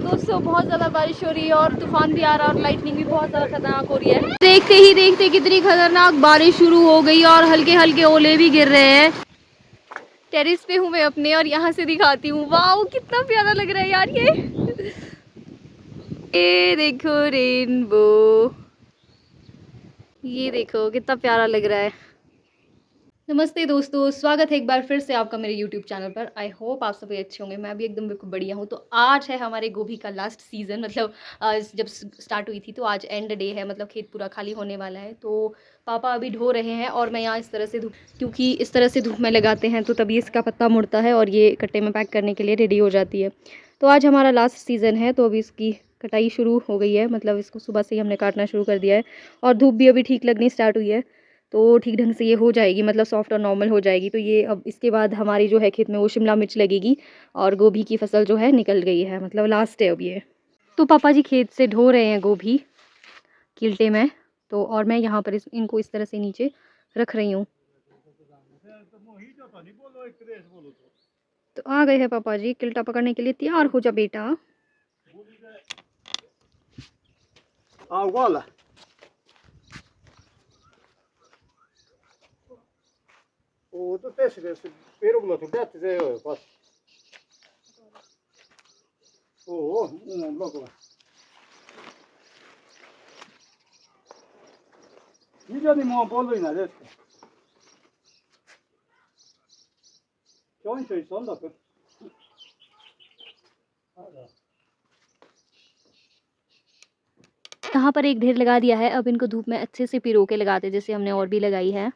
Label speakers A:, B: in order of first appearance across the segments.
A: दोस्तों बहुत ज़्यादा बारिश हो रही है और तूफान भी आ रहा है और लाइटनिंग भी बहुत ज़्यादा खतरनाक हो रही है। देखते ही देखते कितनी खतरनाक बारिश शुरू हो गई और हल्के हल्के ओले भी गिर रहे हैं। टेरिस पे हूँ मैं अपने और यहाँ से दिखाती हूँ। वाह कितना प्यारा लग रहा है यार ये देखो रेनबो, ये देखो कितना प्यारा लग रहा है। नमस्ते दोस्तों, स्वागत है एक बार फिर से आपका मेरे YouTube चैनल पर। आई होप आप सभी अच्छे होंगे। मैं भी एकदम बिल्कुल बढ़िया हूँ। तो आज है हमारे गोभी का लास्ट सीज़न, मतलब जब स्टार्ट हुई थी तो आज एंड डे है, मतलब खेत पूरा खाली होने वाला है। तो पापा अभी ढो रहे हैं और मैं यहाँ इस तरह से धूप, क्योंकि इस तरह से धूप में लगाते हैं तो तभी इसका पत्ता मुड़ता है और ये कट्टे में पैक करने के लिए रेडी हो जाती है। तो आज हमारा लास्ट सीज़न है तो अभी इसकी कटाई शुरू हो गई है, मतलब इसको सुबह से ही हमने काटना शुरू कर दिया है और धूप भी अभी ठीक लगनी स्टार्ट हुई है। तो ठीक ढंग से ये हो जाएगी, मतलब सॉफ्ट और नॉर्मल हो जाएगी। तो ये अब इसके बाद हमारी जो है खेत में वो शिमला मिर्च लगेगी और गोभी की फसल जो है निकल गई है, मतलब लास्ट है अब ये। तो पापा जी खेत से ढो रहे हैं गोभी किल्टे में। तो और मैं यहाँ पर इनको इस तरह से नीचे रख रही हूँ। तो आ गए हैं पापा जी, किल्टा पकड़ने के लिए तैयार हो जा बेटा।
B: O to też jest, pieroglo to dać ze pas. O, no bloco. Video di mo bolo ina det. Kyon şey son da.
A: यहाँ पर एक ढेर लगा दिया है। अब इनको धूप में अच्छे से पिरो के लगाते, जैसे हमने और भी लगाई है।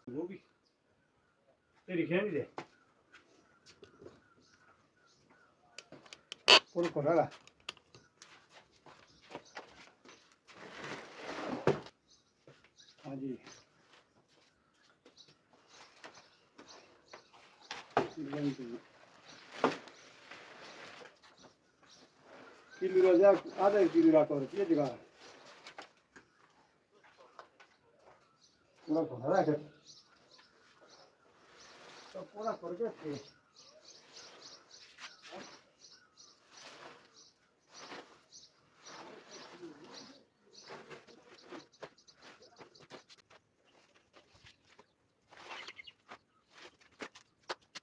B: वो भी तेरी खेल दे कोई कोराला हाँ जी किलो राजा आधा किलो रात और ये जगह पूरा कोराला है तो पूरा करके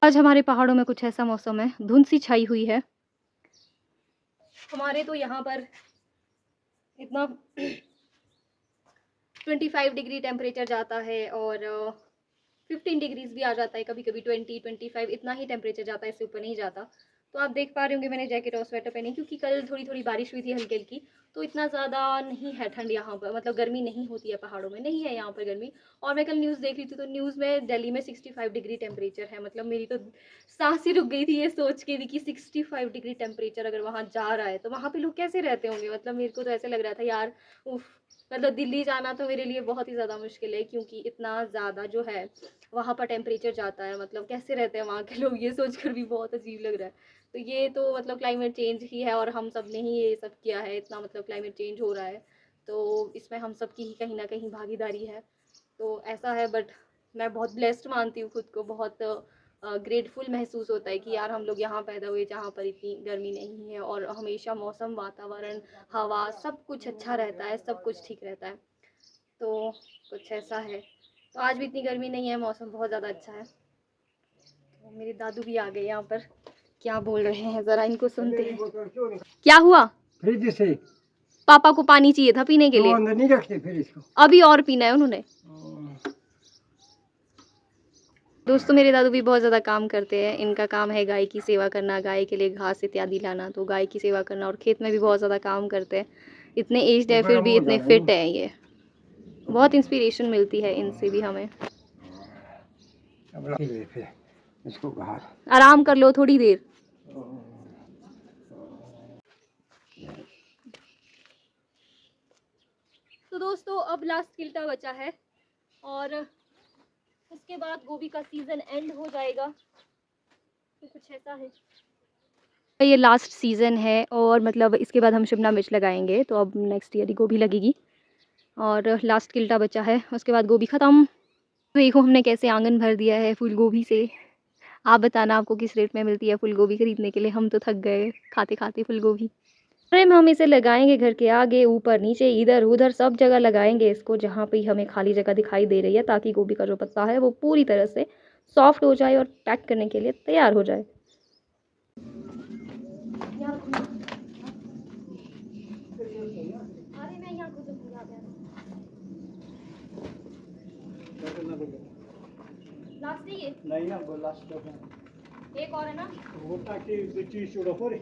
A: आज हमारे पहाड़ों में कुछ ऐसा मौसम है, धुंध सी छाई हुई है। हमारे तो यहाँ पर इतना 25 डिग्री टेम्परेचर जाता है और 15 डिग्रीज भी आ जाता है, कभी कभी 20-25 इतना ही टेम्परेचर जाता है, इससे ऊपर नहीं जाता। तो आप देख पा रहे होंगे मैंने जैकेट और स्वेटर पहनी, क्योंकि कल थोड़ी थोड़ी बारिश हुई थी हल्की हल्की। तो इतना ज़्यादा नहीं है ठंड यहाँ पर, मतलब गर्मी नहीं होती है पहाड़ों में, नहीं है यहाँ पर गर्मी। और मैं कल न्यूज़ देख रही थी तो न्यूज़ में दिल्ली में 65 डिग्री टेम्परेचर है। मतलब मेरी तो सांस ही रुक गई थी ये सोच के भी कि 65 डिग्री टेम्परेचर अगर वहाँ जा रहा है तो वहाँ पे लोग कैसे रहते होंगे। मतलब मेरे को तो ऐसे लग रहा था यार उफ, मतलब दिल्ली जाना तो मेरे लिए बहुत ही ज़्यादा मुश्किल है, क्योंकि इतना ज़्यादा जो है वहाँ पर टेम्परेचर जाता है। मतलब कैसे रहते हैं वहाँ के लोग, ये सोचकर भी बहुत अजीब लग रहा है। तो ये तो मतलब क्लाइमेट चेंज ही है और हम सब ने ही ये सब किया है, इतना मतलब क्लाइमेट चेंज हो रहा है। तो इसमें हम सब की ही कहीं ना कहीं भागीदारी है। तो ऐसा है, बट मैं बहुत ब्लेस्ड मानती हूँ खुद को, बहुत ग्रेटफुल महसूस होता है कि यार हम लोग यहाँ पैदा हुए जहाँ पर इतनी गर्मी नहीं है और हमेशा मौसम, वातावरण, हवा सब कुछ अच्छा रहता है, सब कुछ ठीक रहता है। तो कुछ ऐसा है। तो आज भी इतनी गर्मी नहीं है, मौसम बहुत ज़्यादा अच्छा है। तो मेरे दादू भी आ गए यहाँ पर, क्या बोल रहे हैं ज़रा इनको सुनते हैं। क्या हुआ?
B: फ्रिज से
A: पापा को पानी चाहिए था पीने के
B: तो
A: लिए,
B: अंदर नहीं रखते फिर इसको
A: अभी और पीना है उन्होंने। दोस्तों मेरे दादू भी बहुत ज़्यादा काम करते हैं। इनका काम है गाय की सेवा करना, गाय के लिए घास इत्यादि लाना। तो गाय की सेवा करना और खेत में भी बहुत ज़्यादा काम करते हैं। इतने एज्ड है फिर भी इतने फिट है ये। बहुत इंस्पिरेशन मिलती है इनसे भी हमें।
B: इसको कहा
A: आराम कर लो थोड़ी देर। तो दोस्तों अब लास्ट किल्टा बचा है और उसके बाद गोभी का सीजन एंड हो जाएगा, तो कुछ ऐसा है। ये लास्ट सीज़न है और मतलब इसके बाद हम शिमला मिर्च लगाएंगे, तो अब नेक्स्ट ईयर ही गोभी लगेगी और लास्ट किल्टा बचा है, उसके बाद गोभी ख़त्म। तो देखो हमने कैसे आंगन भर दिया है फूल गोभी से। आप बताना आपको किस रेट में मिलती है फूल गोभी खरीदने के लिए, हम तो थक गए खाते खाते फूल गोभी। फ्रेम हम इसे लगाएंगे घर के आगे, ऊपर नीचे इधर उधर सब जगह लगाएंगे इसको, जहाँ पे हमें खाली जगह दिखाई दे रही है, ताकि गोभी का जो पत्ता है वो पूरी तरह से सॉफ्ट हो जाए और पैक करने के लिए तैयार हो जाए।
B: नहीं ना वो लास्ट
A: एक और है ना,
B: वो ताकि चीज छोड़ो पूरी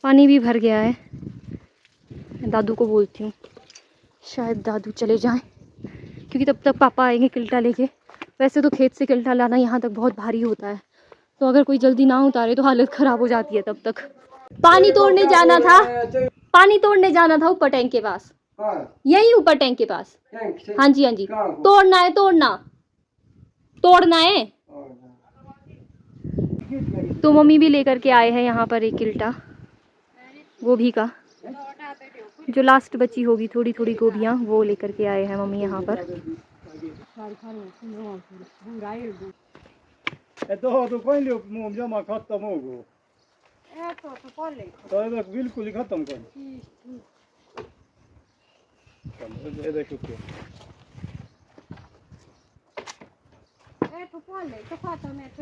A: पानी भी भर गया है। दादू को बोलती हूँ, शायद दादू चले जाएं क्योंकि तब तक पापा आएंगे किल्टा लेके। वैसे तो खेत से किल्टा लाना यहाँ तक बहुत भारी होता है, तो अगर कोई जल्दी ना उतारे तो हालत ख़राब हो जाती है तब तक। पानी तोड़ने जाना था, पानी तोड़ने जाना था ऊपर टैंक के पास, यही ऊपर टैंक के पास। हाँ जी हाँ जी, तोड़ना है, तोड़ना तोड़ना है। तो मम्मी भी लेकर के आए हैं यहाँ पर एक किल्टा गोभी का, जो लास्ट बची होगी थोड़ी थोड़ी गोभियाँ वो लेकर के आए हैं मम्मी यहाँ पर।
B: तो कोई लियो मुंह जमा खत्म हो गो तो ये बिल्कुल ही खत्म कर ये देखो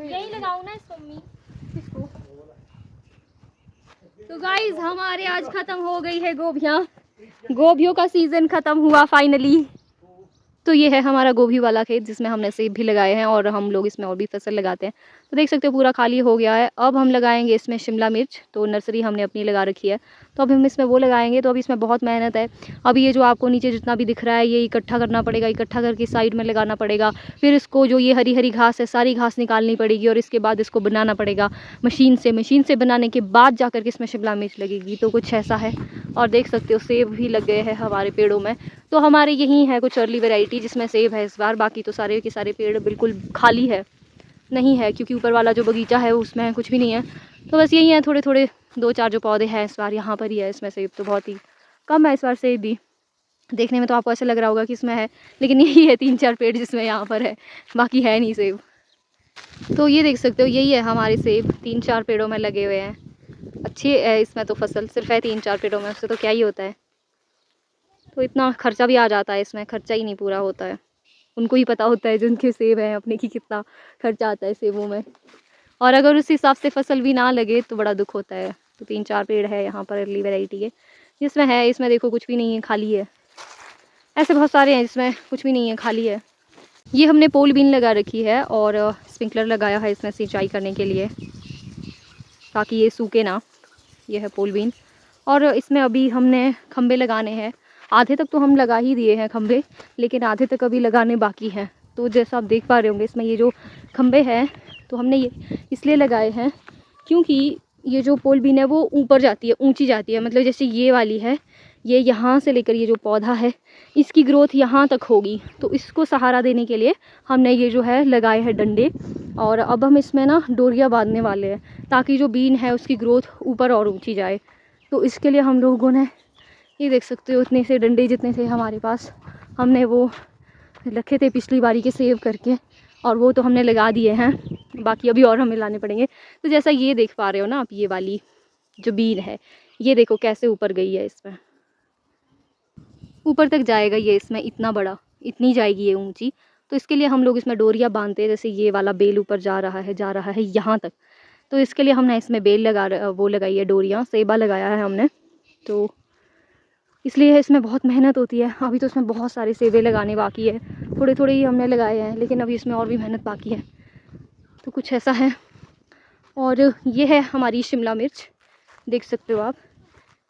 A: यही लगाऊं ना इसको मम्मी इसको। तो गाइज हमारे आज खत्म हो गई है गोभियाँ, गोभियों का सीजन खत्म हुआ फाइनली। तो ये है हमारा गोभी वाला खेत जिसमें हमने सेब भी लगाए हैं और हम लोग इसमें और भी फसल लगाते हैं। तो देख सकते हो पूरा खाली हो गया है। अब हम लगाएंगे इसमें शिमला मिर्च, तो नर्सरी हमने अपनी लगा रखी है, तो अब हम इसमें वो लगाएंगे। तो अब इसमें बहुत मेहनत है। अब ये जो आपको नीचे जितना भी दिख रहा है ये इकट्ठा करना पड़ेगा, इकट्ठा करके साइड में लगाना पड़ेगा। फिर इसको जो ये हरी हरी घास है सारी घास निकालनी पड़ेगी और इसके बाद इसको बनाना पड़ेगा मशीन से बनाने के बाद जा कर के इसमें शिमला मिर्च लगेगी। तो कुछ ऐसा है। और देख सकते हो सेब भी लग गए हैं हमारे पेड़ों में। तो हमारे यही है कुछ अर्ली वैरायटी जिसमें सेब है इस बार, बाकी तो सारे के सारे पेड़ बिल्कुल खाली है, नहीं है, क्योंकि ऊपर वाला जो बगीचा है उसमें कुछ भी नहीं है। तो बस यही है, थोड़े थोड़े दो चार जो पौधे हैं इस बार यहाँ पर ही है। इसमें सेब तो बहुत ही कम है इस बार, सेब भी देखने में तो आपको ऐसा लग रहा होगा कि इसमें है, लेकिन यही है 3-4 पेड़ जिसमें यहाँ पर है, बाकी है नहीं सेब। तो ये देख सकते हो यही है हमारे सेब, 3-4 पेड़ों में लगे हुए हैं। अच्छी है इसमें तो फसल, सिर्फ है 3-4 पेड़ों में, उससे तो क्या ही होता है। तो इतना खर्चा भी आ जाता है इसमें, खर्चा ही नहीं पूरा होता है। उनको ही पता होता है जिनके सेब हैं अपने की कितना खर्चा आता है सेबों में, और अगर उस हिसाब से फसल भी ना लगे तो बड़ा दुख होता है। तो 3-4 पेड़ है यहाँ पर अर्ली वैरायटी के जिसमें है, इसमें देखो कुछ भी नहीं है, खाली है। ऐसे बहुत सारे हैं जिसमें कुछ भी नहीं है, खाली है। ये हमने पोल बीन लगा रखी है और स्प्रिंकलर लगाया है इसमें सिंचाई करने के लिए ताकि ये सूखे ना। ये है पोल बीन और इसमें अभी हमने खंबे लगाने हैं। आधे तक तो हम लगा ही दिए हैं खंबे, लेकिन आधे तक अभी लगाने बाकी हैं। तो जैसा आप देख पा रहे होंगे इसमें ये जो खंबे हैं तो हमने ये इसलिए लगाए हैं क्योंकि ये जो पोल बीन है वो ऊपर जाती है, ऊंची जाती है। मतलब जैसे ये वाली है, ये यहाँ से लेकर ये जो पौधा है इसकी ग्रोथ यहाँ तक होगी, तो इसको सहारा देने के लिए हमने ये जो है लगाए हैं डंडे। और अब हम इसमें ना डोरियाँ बांधने वाले हैं ताकि जो बीन है उसकी ग्रोथ ऊपर और ऊंची जाए। तो इसके लिए हम लोगों ने ये देख सकते हो इतने से डंडे जितने थे हमारे पास, हमने वो रखे थे पिछली बारी के सेव करके, और वो तो हमने लगा दिए हैं, बाकी अभी और हमें लाने पड़ेंगे। तो जैसा ये देख पा रहे हो ना आप, ये वाली जो बीन है ये देखो कैसे ऊपर गई है, इसमें ऊपर तक जाएगा ये, इसमें इतना बड़ा, इतनी जाएगी ये ऊंची। तो इसके लिए हम लोग इसमें डोरियाँ बांधते हैं, जैसे ये वाला बेल ऊपर जा रहा है यहाँ तक। तो इसके लिए हमने इसमें बेल वो लगाई है, डोरियाँ, सेबा लगाया है हमने। तो इसलिए इसमें बहुत मेहनत होती है। अभी तो इसमें बहुत सारे सेबे लगाने बाकी है, थोड़े थोड़े ही हमने लगाए हैं, लेकिन अभी इसमें और भी मेहनत बाकी है। तो कुछ ऐसा है। और ये है हमारी शिमला मिर्च, देख सकते हो आप।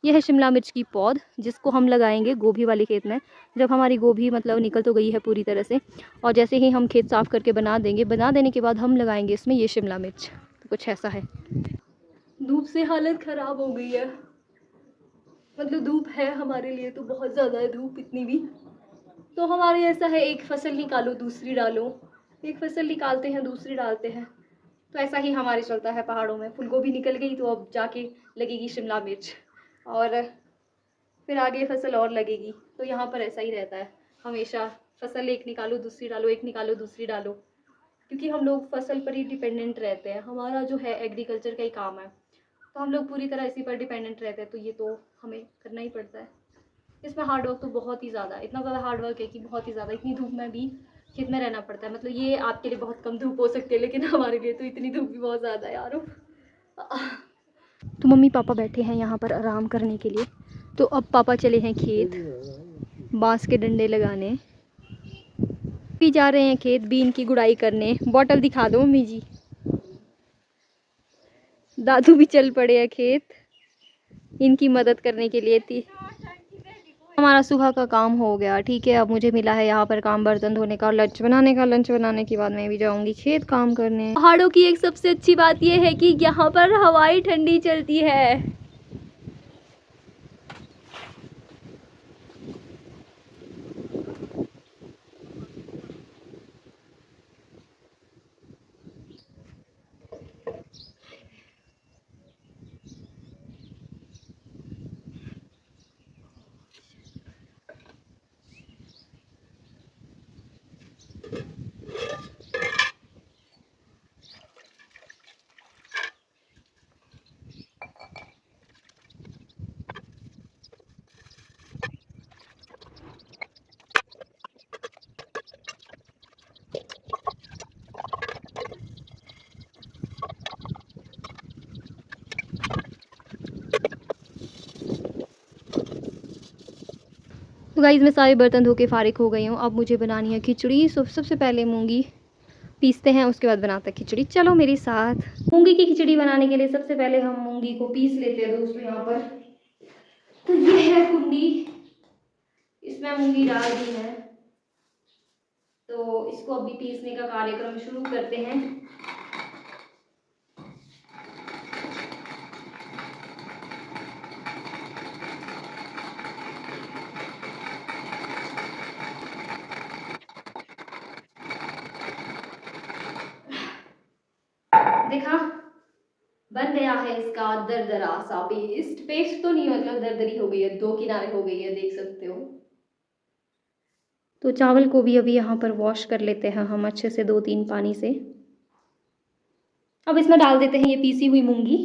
A: ये है शिमला मिर्च की पौध, जिसको हम लगाएंगे गोभी वाले खेत में। जब हमारी गोभी मतलब निकल तो गई है पूरी तरह से, और जैसे ही हम खेत साफ़ करके बना देंगे, बना देने के बाद हम लगाएंगे इसमें ये शिमला मिर्च। तो कुछ ऐसा है। धूप से हालत ख़राब हो गई है, मतलब धूप है हमारे लिए तो बहुत ज़्यादा है धूप, इतनी भी। तो हमारे ऐसा है, एक फसल निकालो दूसरी डालो, एक फसल निकालते हैं दूसरी डालते हैं। तो ऐसा ही हमारे चलता है पहाड़ों में। फूल गोभी निकल गई तो अब जाके लगेगी शिमला मिर्च, और फिर आगे फसल और लगेगी। तो यहाँ पर ऐसा ही रहता है हमेशा, फसल एक निकालो दूसरी डालो, एक निकालो दूसरी डालो, क्योंकि हम लोग फसल पर ही डिपेंडेंट रहते हैं। हमारा जो है एग्रीकल्चर का ही काम है, तो हम लोग पूरी तरह इसी पर डिपेंडेंट रहते हैं। तो ये तो हमें करना ही पड़ता है। इसमें हार्ड वर्क तो बहुत ही ज़्यादा, इतना ज़्यादा हार्ड वर्क है कि बहुत ही ज़्यादा। इतनी धूप में भी खेत में रहना पड़ता है। मतलब ये आपके लिए बहुत कम धूप हो सकती है, लेकिन हमारे लिए तो इतनी धूप भी बहुत ज़्यादा है यार। तो मम्मी पापा बैठे हैं यहाँ पर आराम करने के लिए। तो अब पापा चले हैं खेत बांस के डंडे लगाने, भी जा रहे हैं खेत बीन की गुड़ाई करने। बॉटल दिखा दो मम्मी जी। दादू भी चल पड़े हैं खेत इनकी मदद करने के लिए थी। हमारा सुबह का काम हो गया, ठीक है। अब मुझे मिला है यहाँ पर काम बर्तन धोने का और लंच बनाने का। लंच बनाने के बाद मैं भी जाऊँगी खेत काम करने। पहाड़ों की एक सबसे अच्छी बात यह है कि यहाँ पर हवाएं ठंडी चलती है। तो गाइस मैं सारे बर्तन धो के फारिग हो गई हूँ। अब मुझे बनानी है खिचड़ी। सबसे पहले मूंगी पीसते हैं, उसके बाद बनाते हैं खिचड़ी। चलो मेरे साथ। मूंगी की खिचड़ी बनाने के लिए सबसे पहले हम मूंगी को पीस लेते हैं दोस्तों। यहाँ पर तो ये है कुंडी, इसमें मूंगी डाल दी है। तो इसको अभी पीसने का कार्यक्रम शुरू करते हैं। देखा, बन गया है इसका दरदरा सा पेस्ट। पेस्ट तो नहीं, मतलब दरदरी हो गई है, दो किनारे हो गई है, देख सकते हो। तो चावल को भी अभी यहाँ पर वॉश कर लेते हैं हम अच्छे से 2-3 पानी से। अब इसमें डाल देते हैं ये पीसी हुई मूंगी।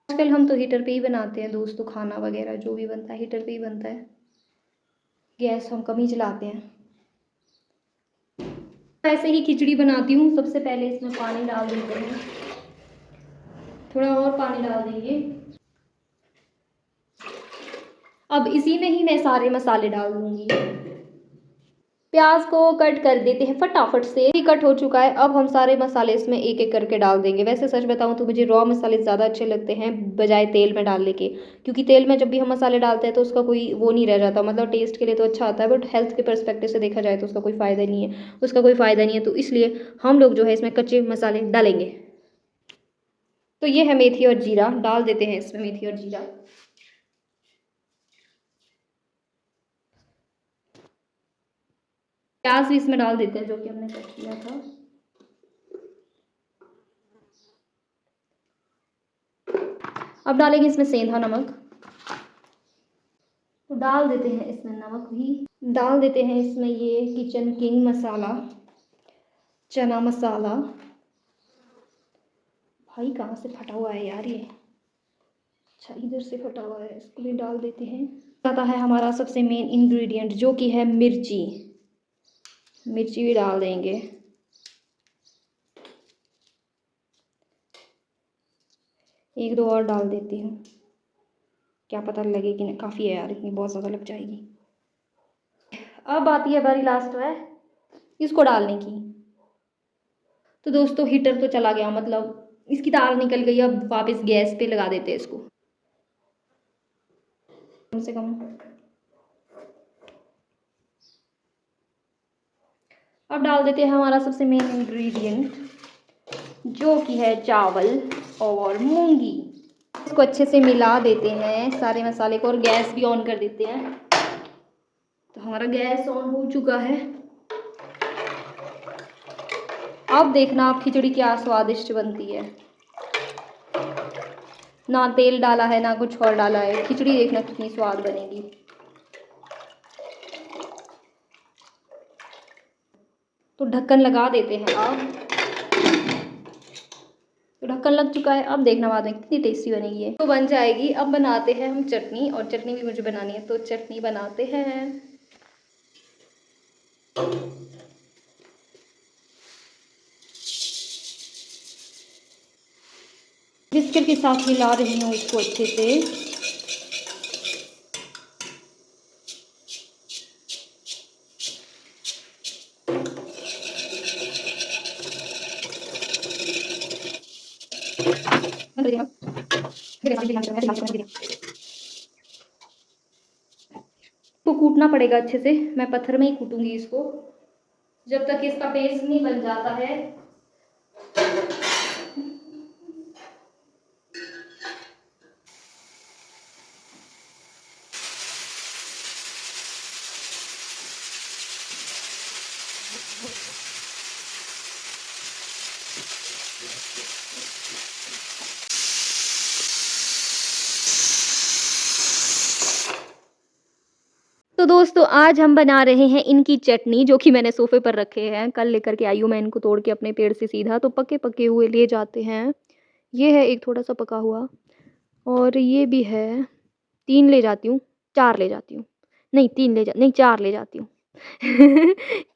A: आजकल हम तो हीटर पे ही बनाते हैं दोस्तों, खाना वगैरह जो भी बनता है हीटर पे ही बनता है। गैस हम कम ही चलाते हैं। ऐसे ही खिचड़ी बनाती हूँ। सबसे पहले इसमें पानी डाल देते हैं, थोड़ा और पानी डाल देंगे। अब इसी में ही मैं सारे मसाले डाल दूंगी। प्याज को कट कर देते हैं फटाफट से। ही कट हो चुका है। अब हम सारे मसाले इसमें एक एक करके डाल देंगे। वैसे सच बताऊं तो मुझे रॉ मसाले ज़्यादा अच्छे लगते हैं बजाय तेल में डालने के, क्योंकि तेल में जब भी हम मसाले डालते हैं तो उसका कोई वो नहीं रह जाता। मतलब टेस्ट के लिए तो अच्छा आता है, बट हेल्थ के पर्सपेक्टिव से देखा जाए तो उसका कोई फ़ायदा नहीं है, तो इसलिए हम लोग जो है इसमें कच्चे मसाले डालेंगे। तो ये है मेथी और जीरा, डाल देते हैं इसमें मेथी और जीरा। प्याज भी इसमें डाल देते हैं जो कि हमने कट किया था। अब डालेंगे इसमें सेंधा नमक। तो डाल देते हैं इसमें नमक भी, डाल देते हैं इसमें ये किचन किंग मसाला, चना मसाला। भाई कहाँ से फटा हुआ है यार ये, अच्छा इधर से फटा हुआ है, इसको भी डाल देते हैं। आता है हमारा सबसे मेन इंग्रेडिएंट जो कि है मिर्ची, मिर्ची भी डाल देंगे। एक दो और डाल देती हूँ, क्या पता लगे कि नहीं, काफ़ी है यार, इतनी बहुत ज़्यादा लग जाएगी। अब आती है बारी लास्ट में इसको डालने की। तो दोस्तों हीटर तो चला गया, मतलब इसकी तार निकल गई। अब वापस गैस पे लगा देते हैं इसको, कम से कम। अब डाल देते हैं हमारा सबसे मेन इंग्रेडिएंट जो कि है चावल और मूंगी। इसको अच्छे से मिला देते हैं सारे मसाले को, और गैस भी ऑन कर देते हैं। तो हमारा गैस ऑन हो चुका है। अब देखना आप खिचड़ी क्या स्वादिष्ट बनती है। ना तेल डाला है ना कुछ और डाला है, खिचड़ी देखना कितनी स्वाद बनेगी। तो ढक्कन लगा देते हैं अब। तो ढक्कन लग चुका है, अब देखना बाद में कितनी टेस्टी बनेगी ये। तो बन जाएगी। अब बनाते हैं हम चटनी, और चटनी भी मुझे बनानी है, तो चटनी बनाते हैं। बिस्किट के साथ हिला रही हूँ इसको अच्छे से। तो कूटना पड़ेगा अच्छे से, मैं पत्थर में ही कूटूंगी इसको जब तक इसका पेस्ट नहीं बन जाता है। तो दोस्तों आज हम बना रहे हैं इनकी चटनी, जो कि मैंने सोफे पर रखे हैं। कल लेकर के आई हूँ मैं इनको तोड़ के अपने पेड़ से सीधा, तो पके पके हुए ले जाते हैं। ये है एक थोड़ा सा पका हुआ, और ये भी है। 3 ले जाती हूँ, 4 ले जाती हूँ, नहीं 3 ले जा नहीं 4 ले जाती हूँ।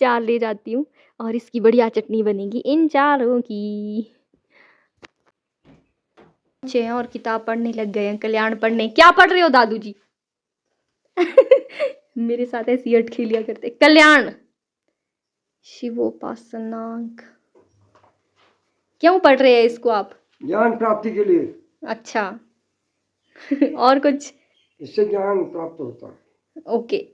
A: 4 ले जाती हूँ, और इसकी बढ़िया चटनी बनेगी इन चारों की। बच्चे हैं और किताब पढ़ने लग गए हैं। कल्याण पढ़ने, क्या पढ़ रहे हो दादू जी? मेरे साथ ऐसी अट खेलिया करते। कल्याण शिवोपासनांक, क्यों पढ़ रहे हैं इसको आप?
B: ज्ञान प्राप्ति के लिए।
A: अच्छा। और कुछ?
B: इससे ज्ञान प्राप्त होता है।
A: ओके।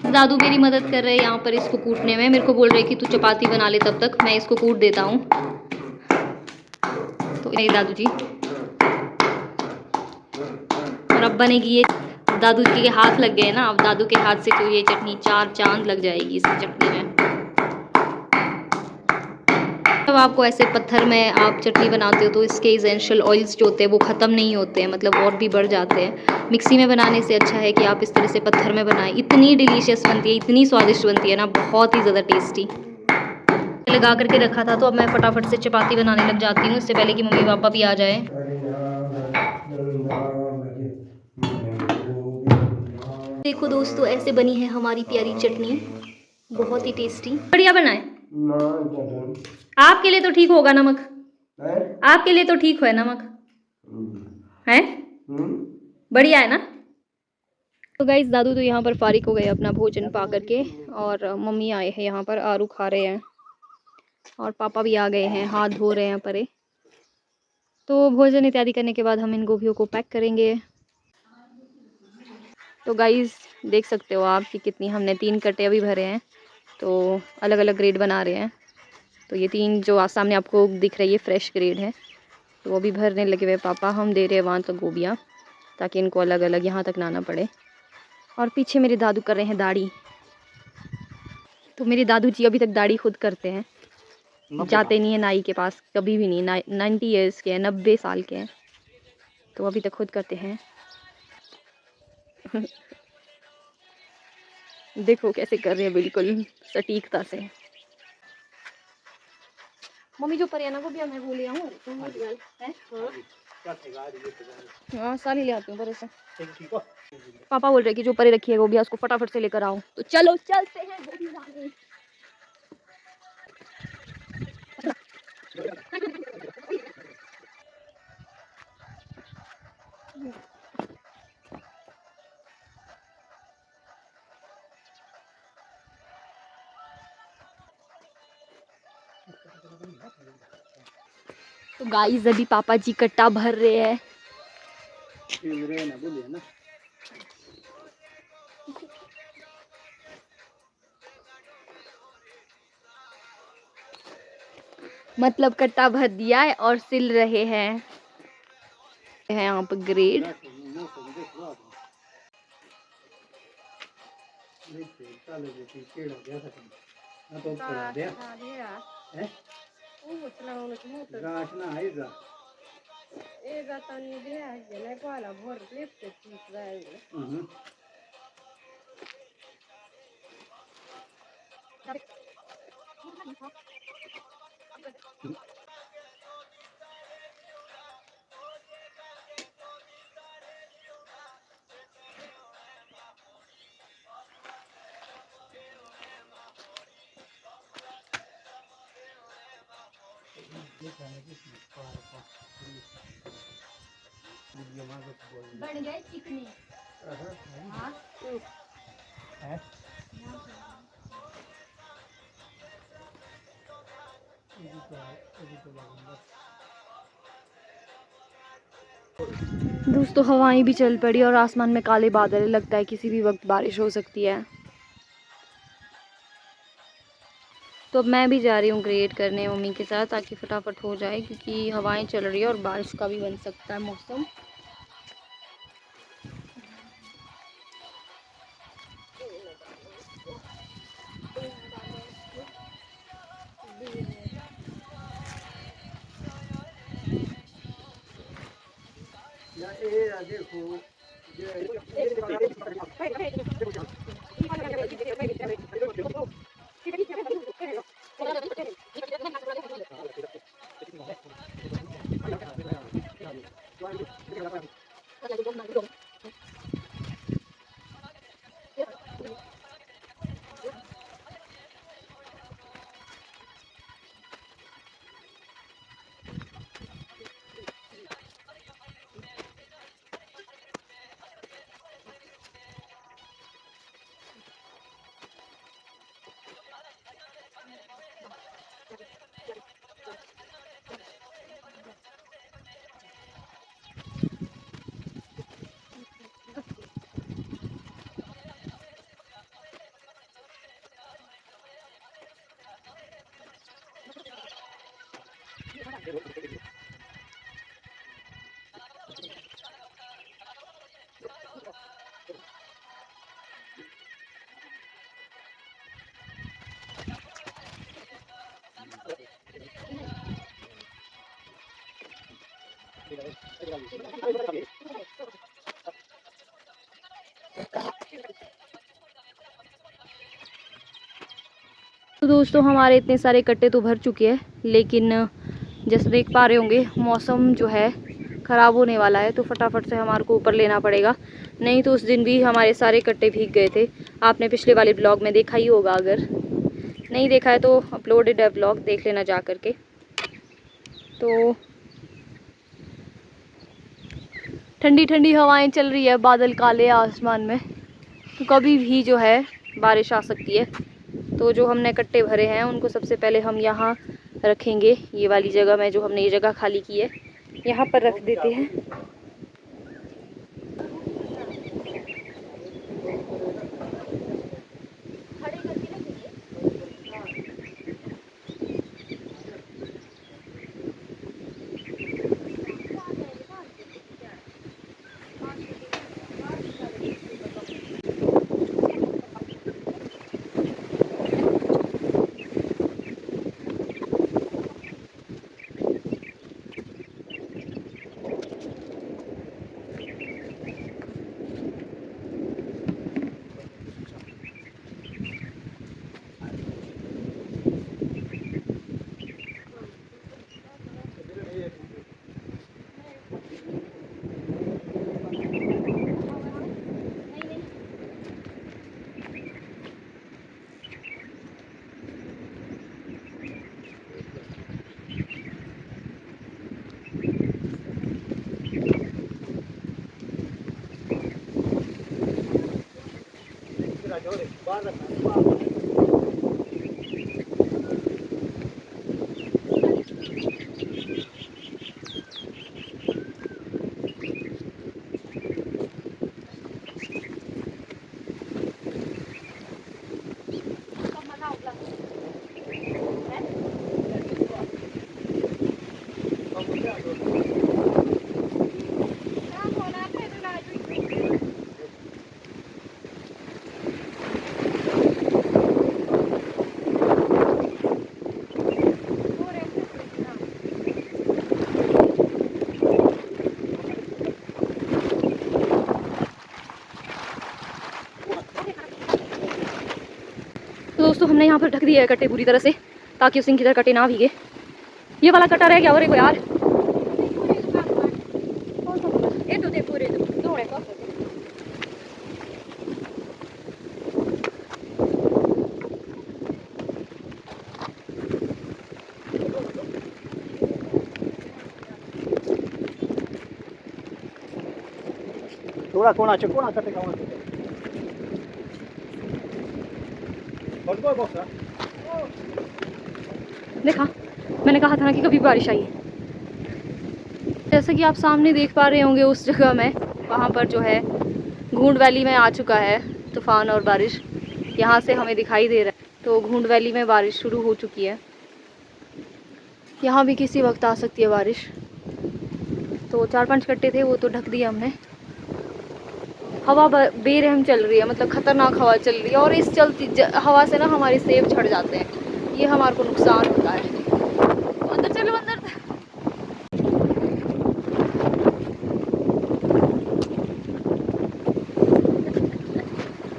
A: दादू मेरी मदद कर रहे हैं यहाँ पर इसको कूटने में। मेरे को बोल रहे कि तू चपाती बना ले, तब तक मैं इसको कूट देता हूँ। तो नहीं दादू जी, और अब बनेगी ये। दादू जी के हाथ लग गए ना, अब दादू के हाथ से तो ये चटनी 4 चांद लग जाएगी इस चटनी में। जब आपको ऐसे पत्थर में आप चटनी बनाते हो तो इसके एसेंशियल ऑयल्स जो होते हैं वो ख़त्म नहीं होते हैं, मतलब और भी बढ़ जाते हैं। मिक्सी में बनाने से अच्छा है कि आप इस तरह से पत्थर में बनाएं। इतनी डिलीशियस बनती है, इतनी स्वादिष्ट बनती है ना, बहुत ही ज़्यादा टेस्टी। लगा करके रखा था, तो अब मैं फटाफट से चपाती बनाने लग जाती हूँ, इससे पहले कि मम्मी पापा भी आ जाए। देखो दोस्तों, ऐसे बनी है हमारी प्यारी चटनी, बहुत ही टेस्टी, बढ़िया बनाए। आपके लिए तो ठीक होगा नमक, आपके लिए तो ठीक है नमक है, बढ़िया है ना? तो गाइस दादू तो यहाँ पर फारिग हो गए अपना भोजन पा करके, और मम्मी आए हैं यहाँ पर, आरू खा रहे हैं, और पापा भी आ गए हैं, हाथ धो रहे हैं परे। तो भोजन इत्यादि करने के बाद हम इन गोभियों को पैक करेंगे। तो गाइस देख सकते हो आप कि कितनी हमने 3 कट्टे अभी भरे हैं, तो अलग अलग ग्रेड बना रहे हैं। तो ये 3 जो सामने आपको दिख रही है फ्रेश ग्रेड है, तो वो भी भरने लगे हुए पापा। हम दे रहे हैं वहाँ तक गोभियाँ, ताकि इनको अलग अलग यहाँ तक लाना पड़े। और पीछे मेरे दादू कर रहे हैं दाढ़ी। तो मेरे दादू जी अभी तक दाढ़ी खुद करते हैं, जाते नहीं है नाई के पास कभी भी नहीं। 90 ईयर्स के हैं, 90 साल के हैं, तो अभी तक खुद करते हैं। देखो कैसे कर रहे हैं, बिल्कुल सटीकता से। मम्मी जो परियाना को भी मैं बोले आऊँ हाँ सारी ले आती हूँ परे से। पापा बोल रहे कि जो परे रखी है गोभी उसको फटाफट से लेकर आओ, तो चलो चलते हैं गोभी लाने। तो गाइस अभी पापा जी कट्टा भर रहे हैं। मतलब कट्टा भर दिया है और सिल रहे हैं यहाँ पर ग्रेड। बन गए चिकनी। हाँ दोस्तों हवाएं भी चल पड़ी और आसमान में काले बादल, लगता है किसी भी वक्त बारिश हो सकती है। तो अब मैं भी जा रही हूँ ग्रेड करने मम्मी के साथ, ताकि फटाफट हो जाए, क्योंकि हवाएं चल रही है और बारिश का भी बन सकता है मौसम। तो दोस्तों हमारे इतने सारे कट्टे तो भर चुके हैं, लेकिन जैसे देख पा रहे होंगे मौसम जो है ख़राब होने वाला है, तो फटाफट से हमारे को ऊपर लेना पड़ेगा। नहीं तो उस दिन भी हमारे सारे कट्टे भीग गए थे, आपने पिछले वाले ब्लॉग में देखा ही होगा। अगर नहीं देखा है तो अपलोडेड है ब्लॉग, देख लेना जा करके। तो ठंडी ठंडी हवाएं चल रही है, बादल काले आसमान में। तो कभी भी जो है बारिश आ सकती है। तो जो हमने कट्टे भरे हैं उनको सबसे पहले हम यहाँ रखेंगे। ये वाली जगह में जो हमने ये जगह खाली की है यहाँ पर रख देते हैं। तो दोस्तों हमने यहाँ पर ढक दिया है कट्टे पूरी तरह से, ताकि उस किधर कटे ना भीगे। ये वाला कट्टा रह गया और एक यार
B: थोड़ा कोणाचे कोणाचा ते गावात बस बस
A: देखा, मैंने कहा था ना कि कभी बारिश आई है। जैसा कि आप सामने देख पा रहे होंगे उस जगह में, वहाँ पर जो है घूंड वैली में आ चुका है तूफ़ान और बारिश। यहाँ से हमें दिखाई दे रहा है। तो घूंड वैली में बारिश शुरू हो चुकी है। यहाँ भी किसी वक्त आ सकती है बारिश। तो 4-5 कट्टे थे वो तो ढक दिए हमने। हवा बेरहम चल रही है, मतलब ख़तरनाक हवा चल रही है, और इस चलती हवा से ना हमारे सेब झड़ जाते हैं। ये हमारे को नुकसान होता है। अंदर चलो, अंदर।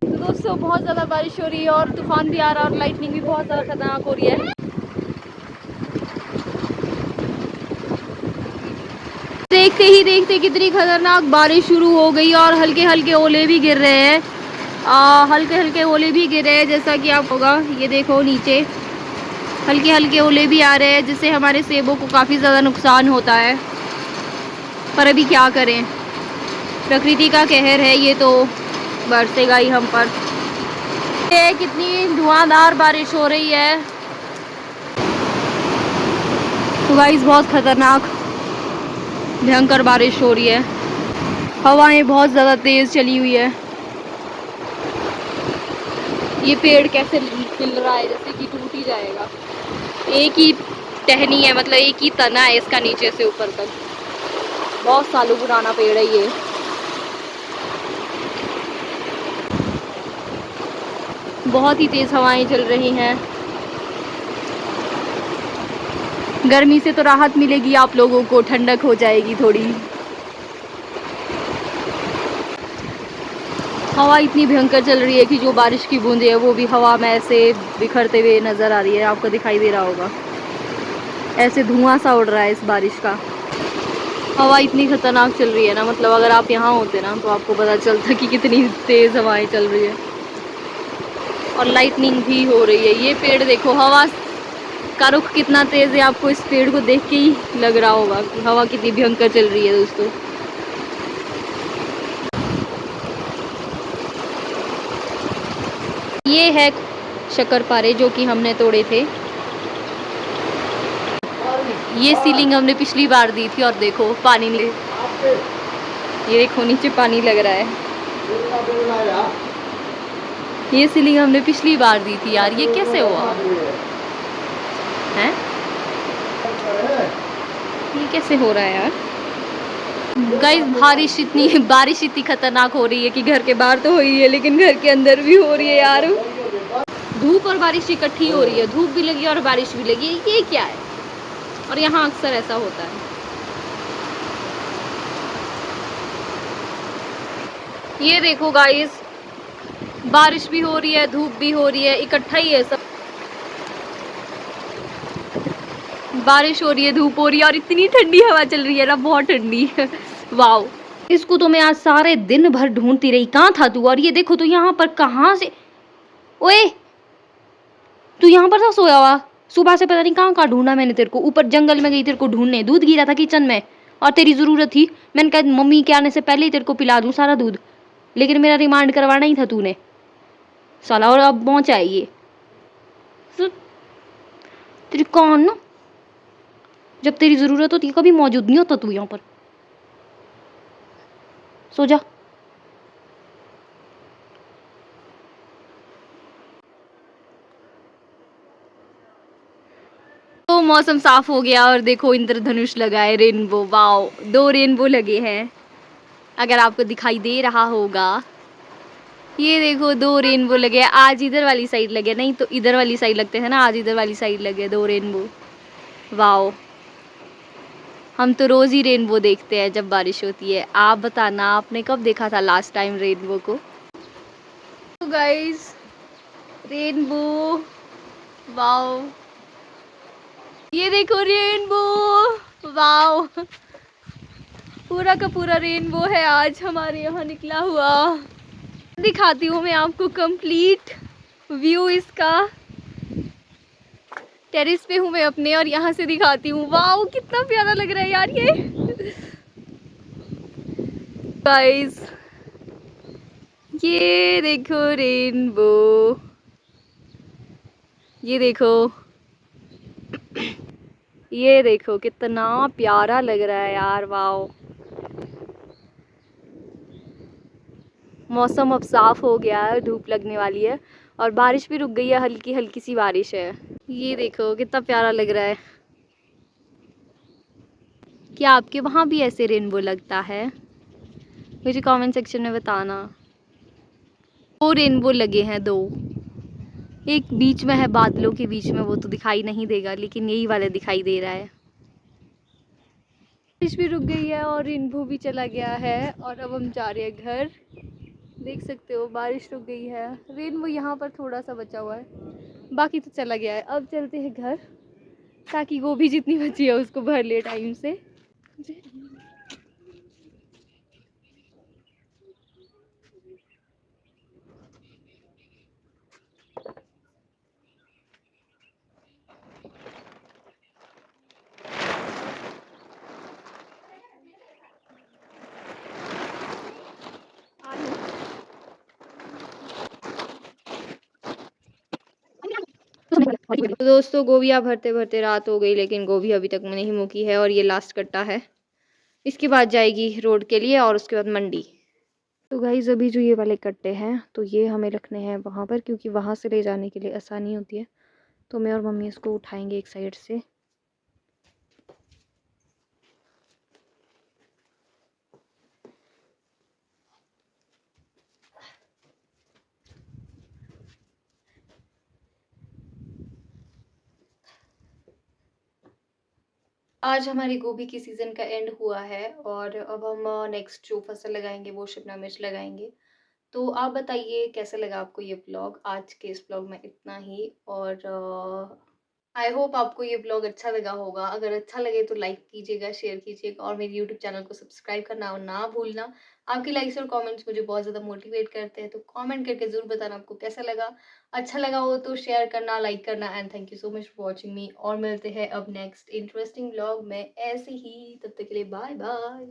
A: तो दोस्तों बहुत ज़्यादा बारिश हो रही है और तूफ़ान भी आ रहा है और लाइटनिंग भी बहुत ज़्यादा खतरनाक हो रही है। देखते ही देखते कितनी खतरनाक बारिश शुरू हो गई और हल्के हल्के ओले भी गिर रहे हैं। हल्के हल्के ओले भी गिर रहे हैं, जैसा कि आप होगा ये देखो नीचे हल्के हल्के ओले भी आ रहे हैं, जिससे हमारे सेबों को काफ़ी ज़्यादा नुकसान होता है। पर अभी क्या करें, प्रकृति का कहर है, ये तो बरसेगा ही हम पर। ये कितनी धुआंधार बारिश हो रही है। तो गाइस बहुत खतरनाक भयंकर बारिश हो रही है। हवाएं बहुत ज़्यादा तेज़ चली हुई है। ये पेड़ कैसे हिल रहा है जैसे कि टूट ही जाएगा। एक ही टहनी है, मतलब एक ही तना है इसका नीचे से ऊपर तक। बहुत सालों पुराना पेड़ है ये। बहुत ही तेज़ हवाएं चल रही हैं। गर्मी से तो राहत मिलेगी आप लोगों को, ठंडक हो जाएगी थोड़ी। हवा इतनी भयंकर चल रही है कि जो बारिश की बूंदें है वो भी हवा में ऐसे बिखरते हुए नज़र आ रही है। आपको दिखाई दे रहा होगा, ऐसे धुआं सा उड़ रहा है इस बारिश का। हवा इतनी खतरनाक चल रही है ना, मतलब अगर आप यहाँ होते ना तो आपको पता चलता कि कितनी तेज़ हवाएं चल रही है। और लाइटनिंग भी हो रही है। ये पेड़ देखो, हवा का रुख कितना तेज़ है, आपको इस पेड़ को देख के ही लग रहा होगा कि हवा कितनी भयंकर चल रही है दोस्तों। ये है शक्करपारे जो कि हमने तोड़े थे। ये सीलिंग हमने पिछली बार दी थी और देखो पानी नहीं, ये देखो नीचे पानी लग रहा है। ये सीलिंग हमने पिछली बार दी थी यार, ये कैसे हुआ है? ये कैसे हो रहा है यार? गाइस बारिश इतनी खतरनाक हो रही है कि घर के बाहर तो हो ही है, लेकिन घर के अंदर भी हो रही है यार। धूप और बारिश इकट्ठी हो रही है, धूप भी लगी और बारिश भी लगी, ये क्या है? और यहाँ अक्सर ऐसा होता है। ये देखो गाइस, बारिश भी हो रही है, धूप भी हो रही है, इकट्ठा ही है सब। बारिश हो रही है, धूप हो रही है और इतनी ठंडी हवा चल रही है ना, बहुत ठंडी है। वाओ, इसको तो मैं आज सारे दिन भर ढूंढती रही, कहाँ था तू? और ये देखो तो यहाँ पर कहाँ से, ओए तू यहाँ पर था सोया हुआ? सुबह से पता नहीं कहाँ कहाँ ढूंढा मैंने तेरे को, ऊपर जंगल में गई तेरे को ढूंढने, दूध गिरा था किचन में और तेरी जरूरत थी, मैंने कहा मम्मी के आने से पहले ही तेरे को पिला दूं सारा दूध, लेकिन मेरा रिमांड करवाना ही था तूने साला, और अब पहुंचा है ये तेरी कान ना, जब तेरी जरूरत होती है कभी मौजूद नहीं होता तू यहाँ पर। सो जा। तो मौसम साफ हो गया और देखो इंद्रधनुष लगा है, रेनबो। वाओ, 2 रेनबो लगे हैं, अगर आपको दिखाई दे रहा होगा। ये देखो 2 रेनबो लगे, आज इधर वाली साइड लगे, नहीं तो इधर वाली साइड लगते हैं ना, आज इधर वाली साइड लगे 2 रेनबो। वाओ, हम तो रोज ही रेनबो देखते हैं जब बारिश होती है। आप बताना आपने कब देखा था लास्ट टाइम रेनबो को? तो गाइस, रेनबो, वाओ, ये देखो रेनबो, वाओ, पूरा का पूरा रेनबो है आज हमारे यहाँ निकला हुआ। दिखाती हूँ मैं आपको कंप्लीट व्यू इसका। टेरिस पे हूँ मैं अपने और यहाँ से दिखाती हूँ। वाओ, कितना प्यारा लग रहा है यार ये। गाइस, ये देखो रेनबो, ये देखो, ये देखो कितना प्यारा लग रहा है यार। वाओ, मौसम अब साफ हो गया है, धूप लगने वाली है और बारिश भी रुक गई है, हल्की हल्की सी बारिश है। ये देखो कितना प्यारा लग रहा है। क्या आपके वहाँ भी ऐसे रेनबो लगता है? मुझे कमेंट सेक्शन में बताना। 2 रेनबो लगे हैं, 2, एक बीच में है बादलों के बीच में, वो तो दिखाई नहीं देगा, लेकिन यही वाला दिखाई दे रहा है। बारिश भी रुक गई है और रेनबो भी चला गया है और अब हम जा रहे हैं घर। देख सकते हो बारिश रुक गई है, रेनबो यहाँ पर थोड़ा सा बचा हुआ है, बाकी तो चला गया है। अब चलते हैं घर ताकि गोभी जितनी बची है उसको भर ले टाइम से। तो दोस्तों, गोभियाँ भरते भरते रात हो गई, लेकिन गोभी अभी तक नहीं मुकी है और ये लास्ट कट्टा है। इसके बाद जाएगी रोड के लिए और उसके बाद मंडी। तो गाइस, अभी जो ये वाले कट्टे हैं तो ये हमें रखने हैं वहाँ पर, क्योंकि वहाँ से ले जाने के लिए आसानी होती है। तो मैं और मम्मी इसको उठाएंगे एक साइड से। आज हमारी गोभी की सीज़न का एंड हुआ है और अब हम नेक्स्ट जो फसल लगाएंगे वो शिमला मिर्च लगाएंगे। तो आप बताइए कैसा लगा आपको ये ब्लॉग? आज के इस ब्लॉग में इतना ही और आई होप आपको ये ब्लॉग अच्छा लगा होगा। अगर अच्छा लगे तो लाइक कीजिएगा, शेयर कीजिएगा और मेरे यूट्यूब चैनल को सब्सक्राइब करना और ना भूलना। आपकी लाइक्स और कमेंट्स मुझे बहुत ज़्यादा मोटिवेट करते हैं, तो कमेंट करके ज़रूर बताना आपको कैसा लगा। अच्छा लगा हो तो शेयर करना, लाइक करना and thank you so much for watching मी। और मिलते हैं अब नेक्स्ट इंटरेस्टिंग ब्लॉग में ऐसे ही, तब तक के लिए बाय बाय।